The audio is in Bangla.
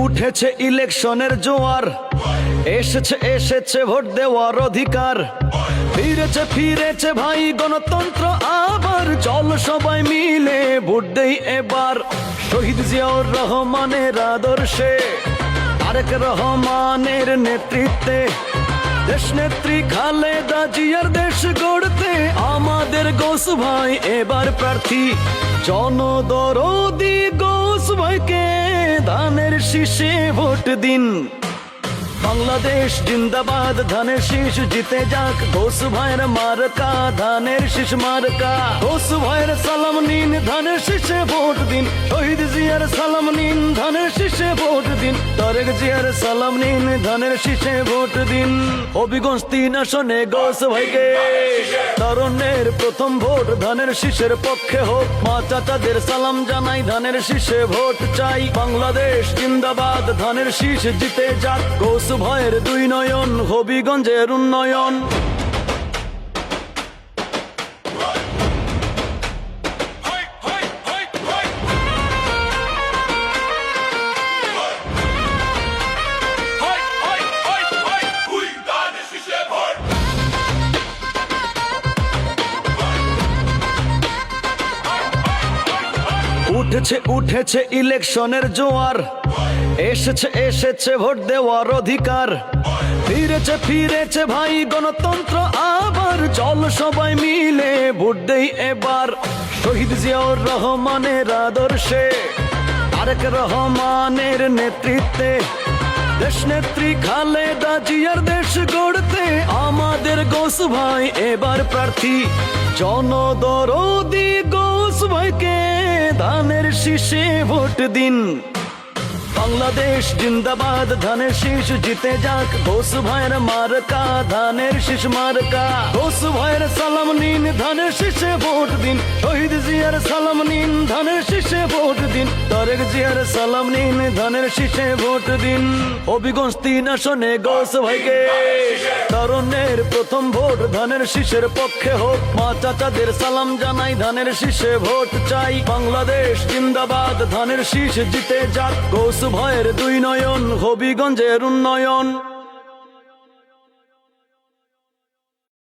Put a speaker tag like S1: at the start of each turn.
S1: উঠেছে ইলেকশনের জোয়ার, এসেছে ভোট দেওয়ার অধিকার। ফিরেছে ভাই গণতন্ত্র আবার, চল সবাই মিলে ভোট দেই এবার। শহীদ জিয়াউর রহমানের আদর্শে, তারেক রহমানের নেতৃত্বে, দেশনেত্রী খালেদা জিয়ার দেশ গড়তে আমাদের গৌস ভাই এবার প্রার্থী। জনদরদি গৌস ভাইকে ধানের শীষে ভোট দিন। বাংলাদেশ জিন্দাবাদ, ধানের শীষ জিতে যাক, গৌস ভাইয়ের মার্কা ধানের শীষ মার্কা। গৌস ভাইয়ের সালাম নিন, ধানের শীষে ভোট দিন। শহীদ জিয়ার সালাম নিন, ধানের শীষে ভোট দিন। তারেক জিয়ার সালাম নিন, ধানের শীষে ভোট দিন। হবিগঞ্জ 3 আসনে গৌস ভাইকে, তরুণের প্রথম ভোট ধানের শীষের পক্ষে হোক। মা চাচাদের সালাম জানাই, ধানের শীষে ভোট চাই। বাংলাদেশ জিন্দাবাদ, ধানের শীষ জিতে যাক, গৌস ভাইয়ের 2 নয়ন, হবিগঞ্জের উন্নয়ন। উঠেছে ইলেকশনের জোয়ার, এসেছে ভোট দেওয়ার অধিকার। ফিরেছে ভাই গণতন্ত্র আবার, চল সবাই মিলে ভোট দেই এবার। শহীদ জিয়াউর রহমানের আদর্শে, তারেক রহমানের নেতৃত্বে, দেশনেত্রী খালেদা জিয়ার দেশ গড়তে আমাদের গৌস ভাই এবার প্রার্থী। জনদরদি গৌস ভাইকে ধানের শীষে ভোট দিন। বাংলাদেশ জিন্দাবাদ, ধানের শীষ জিতে যাক, গৌস ভাইয়ের মার্কা ধানের শীষ মার্কা। গৌস ভাইয়ের সালাম নিন, ধানের শীষে ভোট দিন। শহীদ জিয়ার সালাম নিন, ধানের শীষে ভোট দিন। তারেক জিয়ার সালাম নিন, ধানের শীষে ভোট দিন। হবিগঞ্জ 3 আসনে গৌস ভাইকে, তরুণের প্রথম ভোট ধানের শীষের পক্ষে হোক। মা চাচাদের সালাম জানাই, ধানের শীষে ভোট চাই। বাংলাদেশ জিন্দাবাদ, ধানের শীষ জিতে যাক, গৌস ভাইয়ের 2 নয়ন, হবিগঞ্জের উন্নয়ন।